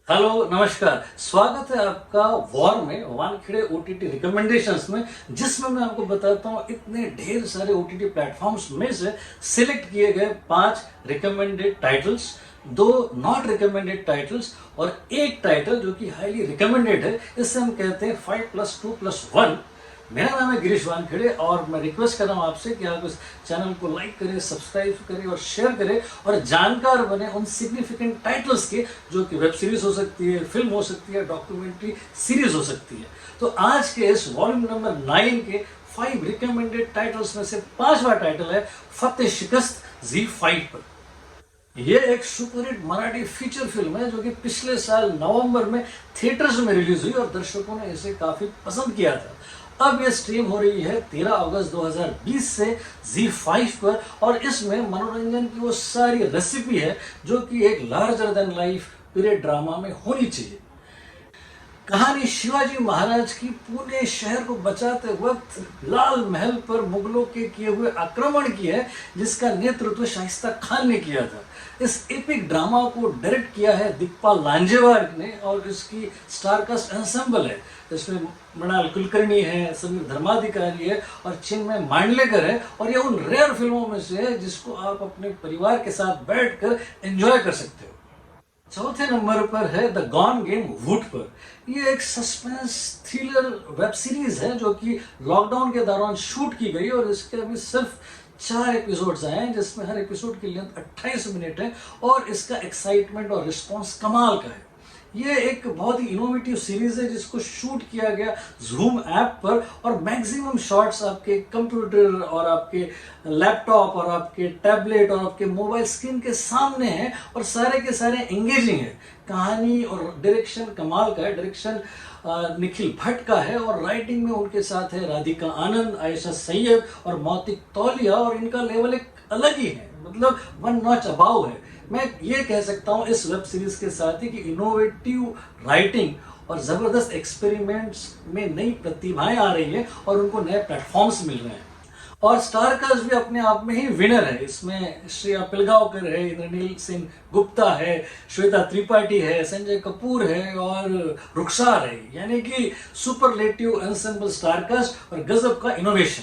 Hello नमस्कार। स्वागत है आपका वॉर में वानखेड़े ओटीटी रिकमेंडेशंस में, जिसमें मैं आपको बताता हूँ इतने ढेर सारे ओटीटी प्लेटफॉर्म्स में से सिलेक्ट किए गए 5 recommended titles, 2 not recommended titles और एक टाइटल जो कि हाईली रिकमेंडेड है। इससे हम कहते हैं 5+2+1। मेरा नाम है गिरीश वानखेड़े और मैं रिक्वेस्ट कर रहा हूँ आपसे कि आप इस चैनल को लाइक करें, सब्सक्राइब करें और शेयर करें और जानकार बने उन सिग्निफिकेंट टाइटल्स के, जो कि वेब सीरीज हो सकती है, फिल्म हो सकती है, डॉक्यूमेंट्री सीरीज हो सकती है। तो आज के इस वॉल्यूम नंबर 9 के 5 रिकमेंडेड टाइटल्स में से 5वां टाइटल है फतेह शिकस्त ZEE5 पर। ये एक सुपरहिट मराठी फीचर फिल्म है जो कि पिछले साल नवंबर में थिएटर्स में रिलीज हुई और दर्शकों ने इसे काफी पसंद किया था। अब ये स्ट्रीम हो रही है 13 अगस्त 2020 से ZEE5 पर और इसमें मनोरंजन की वो सारी रेसिपी है जो कि एक larger than life period drama में होनी चाहिए। कहानी शिवाजी महाराज की पुणे शहर को बचाते वक्त लाल महल पर मुगलों के किए हुए आक्रमण की है, जिसका नेतृत्व शाइस्ता खान ने किया था। इस एपिक ड्रामा को डायरेक्ट किया है दिग्पाल लांजेवार ने और इसकी स्टारकास्ट एंसेंबल है। इसमें मृणाल कुलकर्णी है, समीर धर्माधिकारी है और चिन्मय मांडलेकर है। और ये उन रेयर फिल्मों में से है जिसको आप अपने परिवार के साथ बैठकर एंजॉय कर सकते हो। चौथे नंबर पर है द गॉन गेम वुड पर। ये एक सस्पेंस थ्रिलर वेब सीरीज है जो कि लॉकडाउन के दौरान शूट की गई और इसके अभी सिर्फ 4 एपिसोड्स आए हैं, जिसमें हर एपिसोड की लेंथ 28 मिनट है और इसका एक्साइटमेंट और रिस्पॉन्स कमाल का है। ये एक बहुत ही इनोवेटिव सीरीज है जिसको शूट किया गया जूम ऐप पर और मैक्सिमम शॉट्स आपके कंप्यूटर और आपके लैपटॉप और आपके टैबलेट और आपके मोबाइल स्क्रीन के सामने हैं और सारे के सारे एंगेजिंग है। कहानी और डायरेक्शन कमाल का है। डायरेक्शन निखिल भट्ट का है और राइटिंग में उनके साथ है राधिका आनंद, आयशा सैयद और मौतिक तौलिया और इनका लेवल एक अलग ही है, मतलब 1 नॉच अबाव है। मैं ये कह सकता हूँ इस वेब सीरीज के साथ ही कि इनोवेटिव राइटिंग और ज़बरदस्त एक्सपेरिमेंट्स में नई प्रतिभाएं आ रही हैं और उनको नए प्लेटफॉर्म्स मिल रहे हैं। और स्टार कास्ट भी अपने आप में ही विनर है। इसमें श्रेया पिलगांवकर है, इंद्रनील सिंह गुप्ता है, श्वेता त्रिपाठी है, संजय कपूर है और रुखसार है, यानी कि सुपरलेटिव एंसेंबल स्टार कास्ट और गजब का इनोवेशन।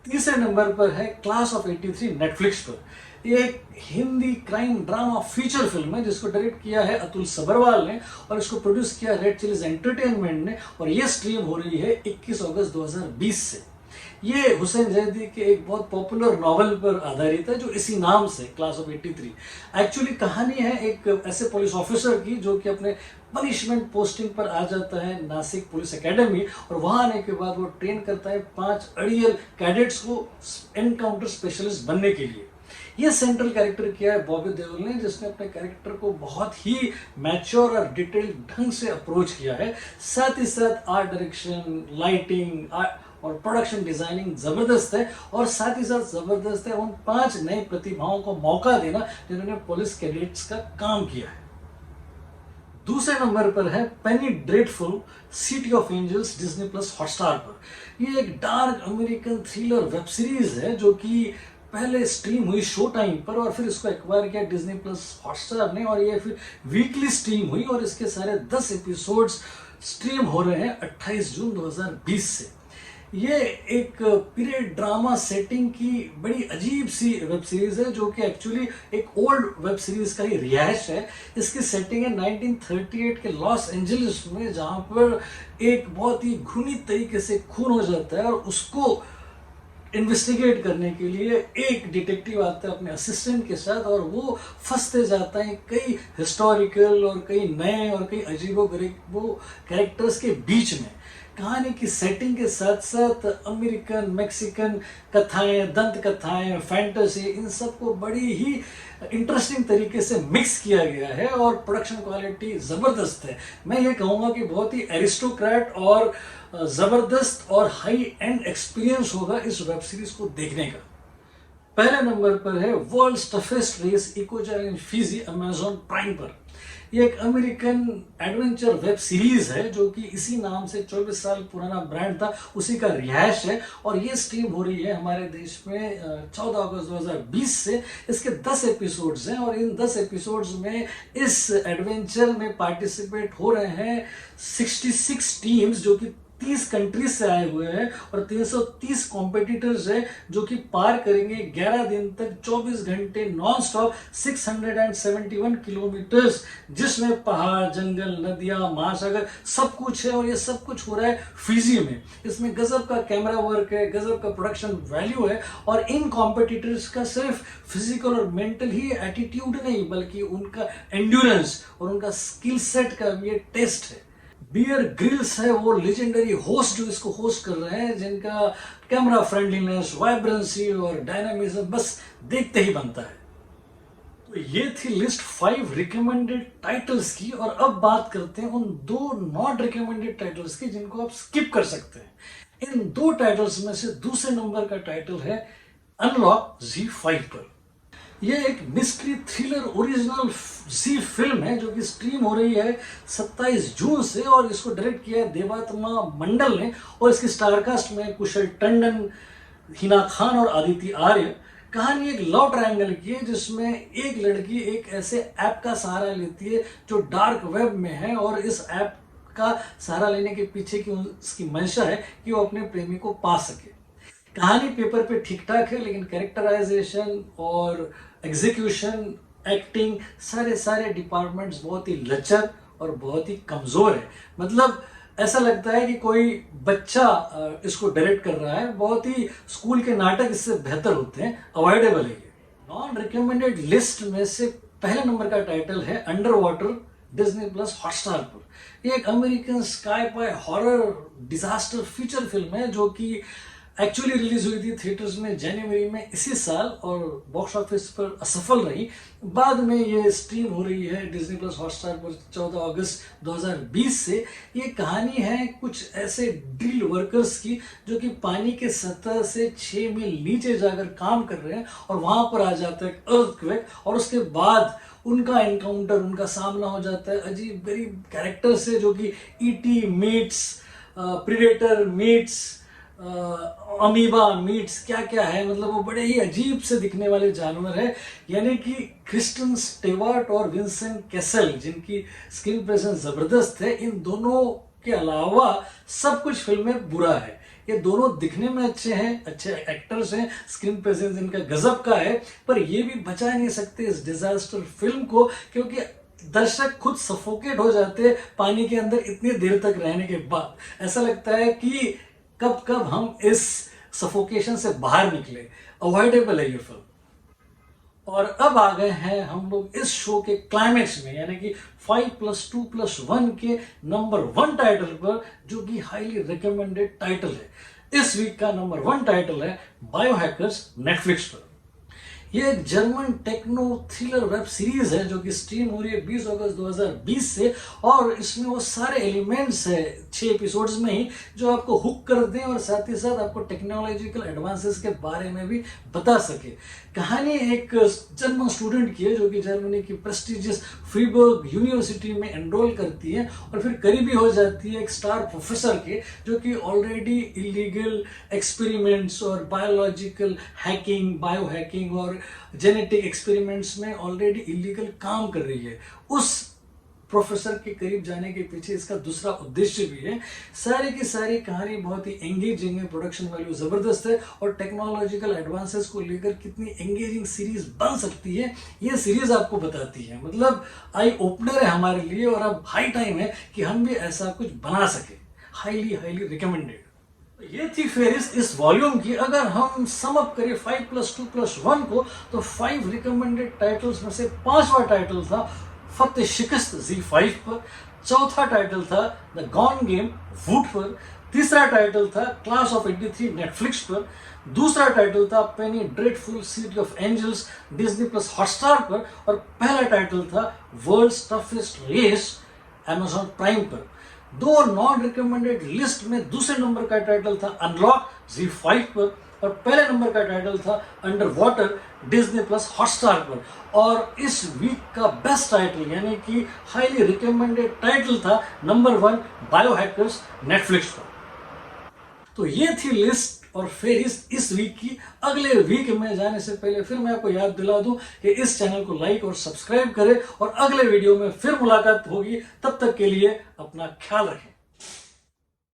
तीसरे नंबर पर है क्लास ऑफ 83 नेटफ्लिक्स पर। ये एक Hindi crime drama feature film है जिसको डायरेक्ट किया है अतुल सबरवाल ने और इसको प्रोड्यूस किया रेड चिलीज एंटरटेनमेंट ने और ये स्ट्रीम हो रही है 21 अगस्त 2020 से। ये हुसैन जैदी के एक बहुत पॉपुलर नॉवेल पर आधारित है जो इसी नाम से क्लास ऑफ 83। एक्चुअली कहानी है एक ऐसे पुलिस ऑफिसर की जो कि अपने पनिशमेंट पोस्टिंग पर आ जाता है नासिक पुलिस एकेडमी और वहां आने के बाद वो ट्रेन करता है 5 अड़ियल कैडेट्स को एनकाउंटर स्पेशलिस्ट बनने के लिए। ये सेंट्रल कैरेक्टर किया है बॉबी देओल ने, जिसने अपने कैरेक्टर को बहुत ही मैच्योर और डिटेल्ड ढंग से अप्रोच किया है। साथ ही साथ आर्ट डायरेक्शन, लाइटिंग और प्रोडक्शन डिजाइनिंग जबरदस्त है और साथ ही साथ जबरदस्त है उन 5 नए प्रतिभाओं को मौका देना जिन्होंने पुलिस कैडेट्स का काम किया है। दूसरे नंबर पर है Penny Dreadful City of Angels Disney plus Hotstar पर। ये एक dark American thriller web series है जो कि पहले स्ट्रीम हुई शो टाइम पर और फिर इसको एक्वायर किया डिज्नी प्लस हॉटस्टार ने और ये फिर वीकली स्ट्रीम हुई और इसके सारे 10 एपिसोड्स स्ट्रीम हो रहे हैं 28 जून 2020 से। ये एक पीरियड ड्रामा सेटिंग की बड़ी अजीब सी वेब सीरीज है जो कि एक्चुअली एक ओल्ड वेब सीरीज का ही रिहाइश है। इसकी सेटिंग है 1938 के लॉस एंजलिस में, जहाँ पर एक बहुत ही घृणित तरीके से खून हो जाता है और उसको इन्वेस्टिगेट करने के लिए एक डिटेक्टिव आता है अपने असिस्टेंट के साथ और वो फंसते जाता है कई हिस्टोरिकल और कई नए और कई अजीबो-गरीबो कैरेक्टर्स के बीच में। कहानी की सेटिंग के साथ साथ अमेरिकन मैक्सिकन कथाएं, दंत कथाएं, फैंटेसी, इन सब को बड़ी ही इंटरेस्टिंग तरीके से मिक्स किया गया है और प्रोडक्शन क्वालिटी ज़बरदस्त है। मैं ये कहूँगा कि बहुत ही एरिस्टोक्रेट और ज़बरदस्त और हाई एंड एक्सपीरियंस होगा इस वेब सीरीज़ को देखने का। पहले नंबर पर है world's toughest race eco challenge Fiji, Amazon prime पर। ये एक अमेरिकन एडवेंचर वेब सीरीज है जो कि इसी नाम से 24 साल पुराना ब्रांड था, उसी का रिहायश है और ये स्ट्रीम हो रही है हमारे देश में 14 अगस्त 2020 से। इसके 10 एपिसोड्स हैं और इन 10 एपिसोड्स में इस एडवेंचर में पार्टिसिपेट हो रहे हैं 66 टीम्स जो कि 30 कंट्रीज से आए हुए हैं और 330 कॉम्पिटिटर्स हैं जो कि पार करेंगे 11 दिन तक 24 घंटे नॉन स्टॉप 671 किलोमीटर्स, जिसमें पहाड़, जंगल, नदियां, महासागर सब कुछ है और ये सब कुछ हो रहा है फिजी में। इसमें गजब का कैमरा वर्क है, गजब का प्रोडक्शन वैल्यू है और इन कॉम्पिटिटर्स का सिर्फ फिजिकल और मेंटल ही एटीट्यूड नहीं बल्कि उनका एंड्योरेंस और उनका स्किल सेट का भी ये टेस्ट है। बियर ग्रिल्स है वो लेजेंडरी होस्ट जो इसको होस्ट कर रहे हैं, जिनका कैमरा फ्रेंडलीनेस, वाइब्रेंसी और डायनामिज्म बस देखते ही बनता है। तो ये थी लिस्ट 5 रिकमेंडेड टाइटल्स की और अब बात करते हैं उन 2 नॉट रिकमेंडेड टाइटल्स की जिनको आप स्किप कर सकते हैं। इन 2 टाइटल्स में से दूसरे नंबर का टाइटल है अनलॉक ZEE5 पर। यह एक मिस्ट्री थ्रिलर ओरिजिनल जी फिल्म है जो कि स्ट्रीम हो रही है 27 जून से और इसको डायरेक्ट किया है देवात्मा मंडल ने और इसकी स्टारकास्ट में कुशल टंडन, हिना खान और आदित्य आर्य। कहानी एक लव ट्रायंगल की है जिसमें एक लड़की एक ऐसे ऐप का सहारा लेती है जो डार्क वेब में है और इस ऐप का सहारा लेने के पीछे की उसकी मंशा है कि वो अपने प्रेमी को पा सके। कहानी पेपर पे ठीक ठाक है लेकिन कैरेक्टराइजेशन और एग्जीक्यूशन, एक्टिंग, सारे डिपार्टमेंट्स बहुत ही लचर और बहुत ही कमज़ोर है। मतलब ऐसा लगता है कि कोई बच्चा इसको डायरेक्ट कर रहा है। बहुत ही स्कूल के नाटक इससे बेहतर होते हैं, अवॉइडेबल है ये। नॉन रिकमेंडेड लिस्ट में से पहले नंबर का टाइटल है underwater, Disney plus Hotstar पर। ये एक American sci fi horror disaster feature film है जो कि एक्चुअली रिलीज हुई थी थिएटर्स में जनवरी में इसी साल और बॉक्स ऑफिस पर असफल रही। बाद में ये स्ट्रीम हो रही है डिज्नी प्लस हॉटस्टार पर 14 अगस्त 2020 से। ये कहानी है कुछ ऐसे ड्रिल वर्कर्स की जो कि पानी के सतह से 6 मील नीचे जाकर काम कर रहे हैं और वहां पर आ जाता है अर्थक्वेक और उसके बाद उनका एनकाउंटर, उनका सामना हो जाता है अजीब गरीब कैरेक्टर से जो कि ET meets, predator meets, amoeba meets, क्या क्या है। मतलब वो बड़े ही अजीब से दिखने वाले जानवर है। यानी कि क्रिस्टन स्टेवार्ट और विंसेंट कैसल जिनकी स्क्रीन प्रेजेंस जबरदस्त है, इन दोनों के अलावा सब कुछ फिल्म में बुरा है। ये दोनों दिखने में अच्छे हैं, अच्छे एक्टर्स हैं, स्क्रीन प्रेजेंस इनका गजब का है, पर ये भी बचा नहीं सकते इस डिजास्टर फिल्म को क्योंकि दर्शक खुद सफोकेट हो जाते हैं पानी के अंदर इतनी देर तक रहने के बाद। ऐसा लगता है कि कब हम इस सफोकेशन से बाहर निकले। अवॉइडेबल है ये फिल्म। और अब आ गए हैं हम लोग इस शो के क्लाइमेक्स में, यानी कि 5+2+1 के नंबर 1 टाइटल पर, जो कि हाईली रिकमेंडेड टाइटल है। इस वीक का नंबर 1 टाइटल है बायोहैकर्स, नेटफ्लिक्स पर। ये एक German techno thriller web series है जो कि स्ट्रीम हो रही है 20 अगस्त 2020 से और इसमें वो सारे एलिमेंट्स है 6 एपिसोड्स में ही जो आपको हुक कर दें और साथ ही साथ आपको टेक्नोलॉजिकल एडवांसेस के बारे में भी बता सके। कहानी एक जर्मन स्टूडेंट की है जो कि जर्मनी की प्रेस्टिजियस फ्रीबर्ग यूनिवर्सिटी में एनरोल करती है और फिर करीबी हो जाती है एक स्टार प्रोफेसर के जो कि ऑलरेडी इलीगल एक्सपेरिमेंट्स और बायोलॉजिकल हैकिंग, बायो हैकिंग और जेनेटिक एक्सपेरिमेंट्स में ऑलरेडी इलीगल काम कर रही है। उस प्रोफेसर के करीब जाने के पीछे इसका दूसरा उद्देश्य भी है। सारी की सारी कहानी बहुत ही एंगेजिंग है, प्रोडक्शन वैल्यू जबरदस्त है और टेक्नोलॉजिकल एडवांसेस को लेकर कितनी एंगेजिंग सीरीज बन सकती है ये सीरीज आपको बताती है। मतलब आई ओपनर है हमारे लिए और अब हाई टाइम है कि हम भी ऐसा कुछ बना सके। Highly recommended. ये थी फेरिस्त इस वॉल्यूम की। अगर हम सम अप करें 5+2+1 को तो 5 रिकमेंडेड टाइटल्स में से 5वां टाइटल था फतेह शिकस्त ZEE5 पर, चौथा टाइटल था द गॉन गेम वुड पर, तीसरा टाइटल था क्लास ऑफ 83 नेटफ्लिक्स पर, दूसरा टाइटल था Penny Dreadful City of Angels Disney plus Hotstar पर और पहला टाइटल था World's toughest Race Amazon prime पर। 2 नॉन रिकमेंडेड लिस्ट में दूसरे नंबर का टाइटल था अनलॉक ZEE5 पर, और पहले नंबर का टाइटल था under water Disney plus Hotstar पर। और इस वीक का बेस्ट टाइटल यानी कि हाईली रिकमेंडेड टाइटल था नंबर 1 बायोहैकर्स नेटफ्लिक्स पर। तो ये थी लिस्ट। और फिर इस वीक की अगले वीक में जाने से पहले फिर मैं आपको याद दिला दूं कि इस चैनल को लाइक और सब्सक्राइब करें और अगले वीडियो में फिर मुलाकात होगी। तब तक के लिए अपना ख्याल रखें।